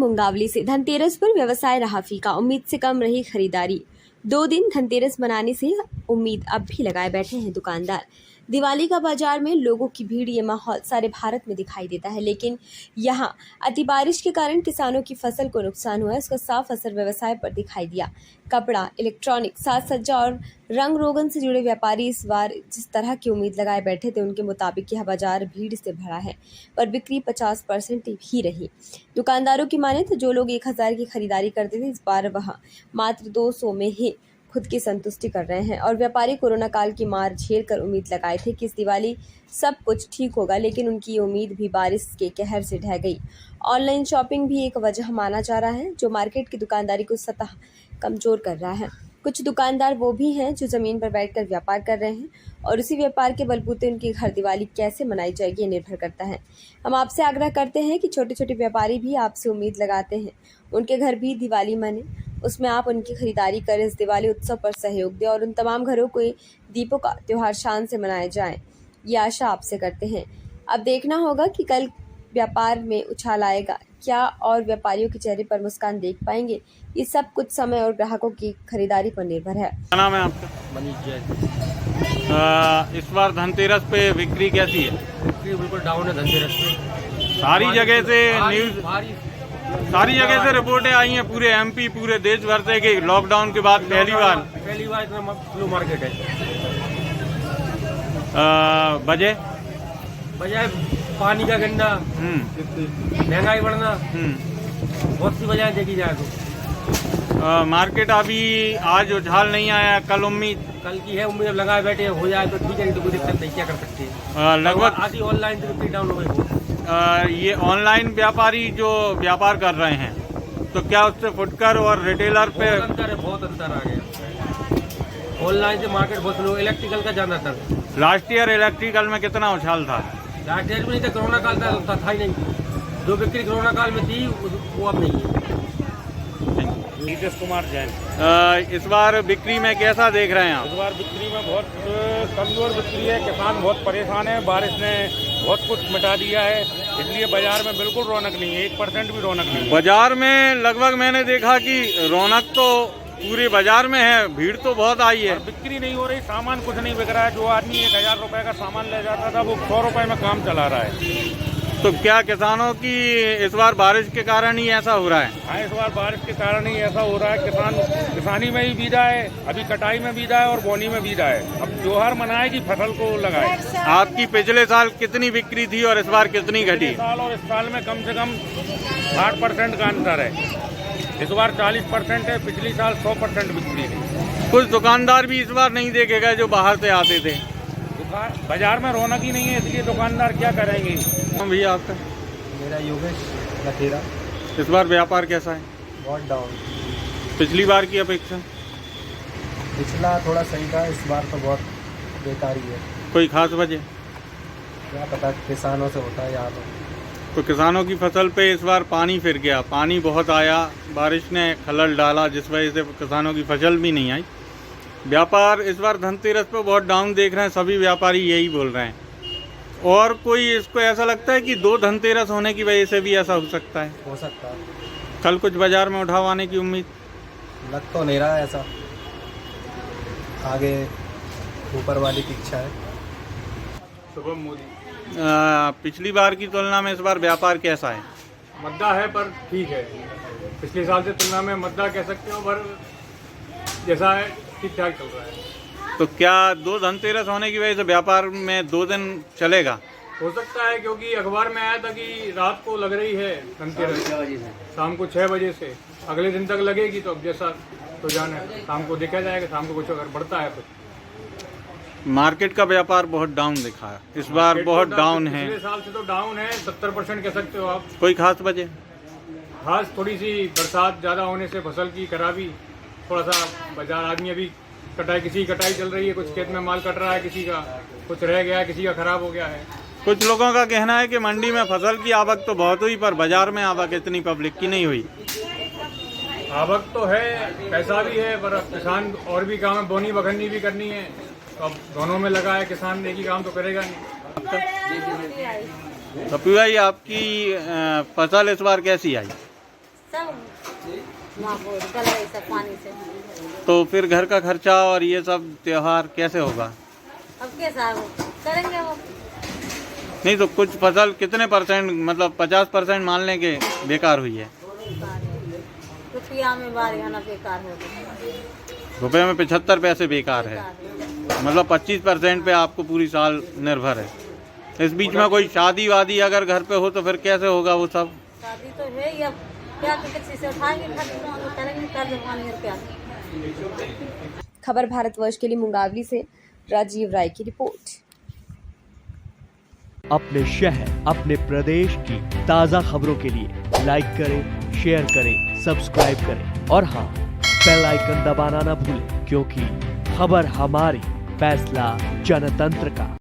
मुंगावली से धनतेरस पर व्यवसाय रहा फीका, उम्मीद से कम रही खरीदारी। 2 दिन धनतेरस मनाने से उम्मीद अब भी लगाए बैठे हैं दुकानदार। दिवाली का बाजार में लोगों की भीड़, ये माहौल सारे भारत में दिखाई देता है, लेकिन यहाँ अति बारिश के कारण किसानों की फसल को नुकसान हुआ है। इसका साफ असर व्यवसाय पर दिखाई दिया। कपड़ा, इलेक्ट्रॉनिक, साज सज्जा और रंग रोगन से जुड़े व्यापारी इस बार जिस तरह की उम्मीद लगाए बैठे थे, उनके मुताबिक यह बाजार भीड़ से भरा है, पर बिक्री 50% ही रही। दुकानदारों की माने तो जो लोग 1000 की खरीदारी करते थे, इस बार वह मात्र 200 में ही खुद की संतुष्टि कर रहे हैं। और व्यापारी कोरोना काल की मार झेल कर उम्मीद लगाए थे कि इस दिवाली सब कुछ ठीक होगा, लेकिन उनकी ये उम्मीद भी बारिश के कहर से ढह गई। ऑनलाइन शॉपिंग भी एक वजह माना जा रहा है, जो मार्केट की दुकानदारी को सतह कमजोर कर रहा है। कुछ दुकानदार वो भी हैं जो जमीन पर बैठकर व्यापार कर रहे हैं, और उसी व्यापार के बलबूते उनके घर दिवाली कैसे मनाई जाएगी, ये निर्भर करता है। हम आपसे आग्रह करते हैं कि छोटे छोटे व्यापारी भी आपसे उम्मीद लगाते हैं, उनके घर भी दिवाली मने, उसमें आप उनकी खरीदारी करें, इस दिवाली उत्सव पर सहयोग दें और उन तमाम घरों को दीपों का त्योहार शान से मनाया जाए, ये आशा आपसे करते हैं। अब देखना होगा कि कल व्यापार में उछाल आएगा क्या और व्यापारियों के चेहरे पर मुस्कान देख पाएंगे। ये सब कुछ समय और ग्राहकों की खरीदारी पर निर्भर है। क्या नाम है आपका? मनीष जैन। इस बार धनतेरस पे बिक्री कैसी है? बिक्री बिल्कुल डाउन है धनतेरस पे। सारी जगह से रिपोर्टें आई हैं, पूरे एमपी, पूरे देश भर से, कि लॉकडाउन के बाद पहली बार इतना स्लो मार्केट है। वजह पानी का गंदा, महंगाई बढ़ना, बहुत सी वजह देखी जाए तो। मार्केट अभी आज उछाल नहीं आया, कल उम्मीद कल की है उम्मीद, लगाए बैठे हो जाए तो ठीक है, नहीं तो कोई दिक्कत नहीं, क्या कर सकते हैं। लगभग आधी ऑनलाइन बिक्री डाउन हो गई। ये ऑनलाइन व्यापारी जो व्यापार कर रहे हैं, तो क्या उससे फुटकर और रिटेलर पे बहुत अंतर आ गया। ऑनलाइन से मार्केट बहुत स्लो, इलेक्ट्रिकल का ज्यादातर। लास्ट ईयर इलेक्ट्रिकल में कितना उछाल था? लास्ट ईयर में नहीं था, कोरोना काल था ही नहीं। जो बिक्री कोरोना काल में थी वो अब नहीं है। नीतीश कुमार जैन। इस बार बिक्री में कैसा देख रहे हैं आप? इस बार बिक्री में बहुत कमजोर बिक्री है, किसान बहुत परेशान है, बारिश ने बहुत कुछ मिटा दिया है, इसलिए बाजार में बिल्कुल रौनक नहीं है, 1% भी रौनक नहीं है। बाजार में लगभग मैंने देखा कि रौनक तो पूरे बाजार में है, भीड़ तो बहुत आई है, बिक्री नहीं हो रही, सामान कुछ नहीं बिक रहा है। जो आदमी 1000 रुपए का सामान ले जाता था, वो 100 रुपए में काम चला रहा है। तो क्या किसानों की इस बार बारिश के कारण ही ऐसा हो रहा है? हाँ, इस बार बारिश के कारण ही ऐसा हो रहा है। किसान किसानी में ही बीजा है, अभी कटाई में बीजा है और बोनी में बीजा है। अब त्योहार मनाए कि फसल को लगाए। आपकी पिछले साल कितनी बिक्री थी और इस बार कितनी घटी? पिछले साल और इस साल में कम से कम 60% का अंतर है। इस बार 40% है, पिछली साल 100% बिक्री थी। कुछ दुकानदार भी इस बार नहीं देखे गए जो बाहर से आते थे। बाजार में रौनक ही नहीं है, इसलिए दुकानदार क्या करेंगे। भैया आपका? मेरा योगेश लखेरा। इस बार व्यापार कैसा है? बहुत डाउन। पिछली बार की अपेक्षा? पिछला थोड़ा सही था, इस बार तो बहुत बेकार ही है। कोई खास वजह? क्या पता, किसानों से होता है यहाँ तो किसानों की फसल पे इस बार पानी फिर गया, पानी बहुत आया, बारिश ने खलल डाला, जिस वजह से किसानों की फसल भी नहीं आई। व्यापार इस बार धनतेरस पे बहुत डाउन देख रहे हैं, सभी व्यापारी यही बोल रहे हैं। और कोई इसको ऐसा लगता है कि 2 धनतेरस होने की वजह से भी ऐसा हो सकता है? हो सकता है। कल कुछ बाजार में उठाव आने की उम्मीद लग तो नहीं रहा है ऐसा, आगे ऊपर वाली की इच्छा है। शुभम मोदी। पिछली बार की तुलना में इस बार व्यापार कैसा है? मद्दा है पर ठीक है, पिछले साल से तुलना में मद्दा कह सकते हो, पर जैसा है ठीक ठाक चल रहा है। तो क्या 2 धनतेरस होने की वजह से व्यापार में 2 दिन चलेगा? हो सकता है, क्योंकि अखबार में आया था कि रात को लग रही है धनतेरस, शाम को 6 बजे से अगले दिन तक लगेगी। तो अब जैसा तो जाने, शाम को देखा जाएगा, शाम को कुछ अगर बढ़ता है तो। मार्केट का व्यापार बहुत डाउन दिखा है इस बार, बहुत डाउन है। पिछले साल से तो डाउन है, 70% कह सकते हो आप। कोई खास वजह? खास थोड़ी सी बरसात ज़्यादा होने से फसल की खराबी, थोड़ा सा बाजार आदमी अभी कटाई, किसी की कटाई चल रही है, कुछ खेत में माल कट रहा है, किसी का कुछ रह गया है, किसी का खराब हो गया है। कुछ लोगों का कहना है कि मंडी में फसल की आवक तो बहुत हुई, पर बाजार में आवक इतनी पब्लिक की नहीं हुई। आवक तो है, पैसा भी है, पर किसान और भी काम है, बोनी बखन्नी भी करनी है, तो अब दोनों में लगा है किसान, एक ही काम तो करेगा नहीं। कपिल भाई, आपकी फसल इस बार कैसी आई? सब वहाँ को गल गई सब पानी से। तो फिर घर का खर्चा और ये सब त्योहार कैसे होगा? अब कैसा वो करेंगे वो। नहीं तो कुछ फसल कितने परसेंट, मतलब 50% मान लें कि बेकार हुई है? कुछ या में बारी आना बेकार हो गई। रुपए में 75 पैसे बेकार है, मतलब 25% पे आपको पूरी साल निर्भर है। इस बीच में कोई शादी वादी अगर घर पे हो तो फिर कैसे होगा वो सब? शादी तो है ही, अब क्या किसी से उठाएंगे करेंगे कर्ज 5,000 रुपया। खबर भारतवर्ष के लिए मुंगावली से राजीव राय की रिपोर्ट। अपने शहर, अपने प्रदेश की ताज़ा खबरों के लिए लाइक करें, शेयर करें, सब्सक्राइब करें और हाँ, बेल आइकन दबाना ना भूलें, क्योंकि खबर हमारी, फैसला जनतंत्र का।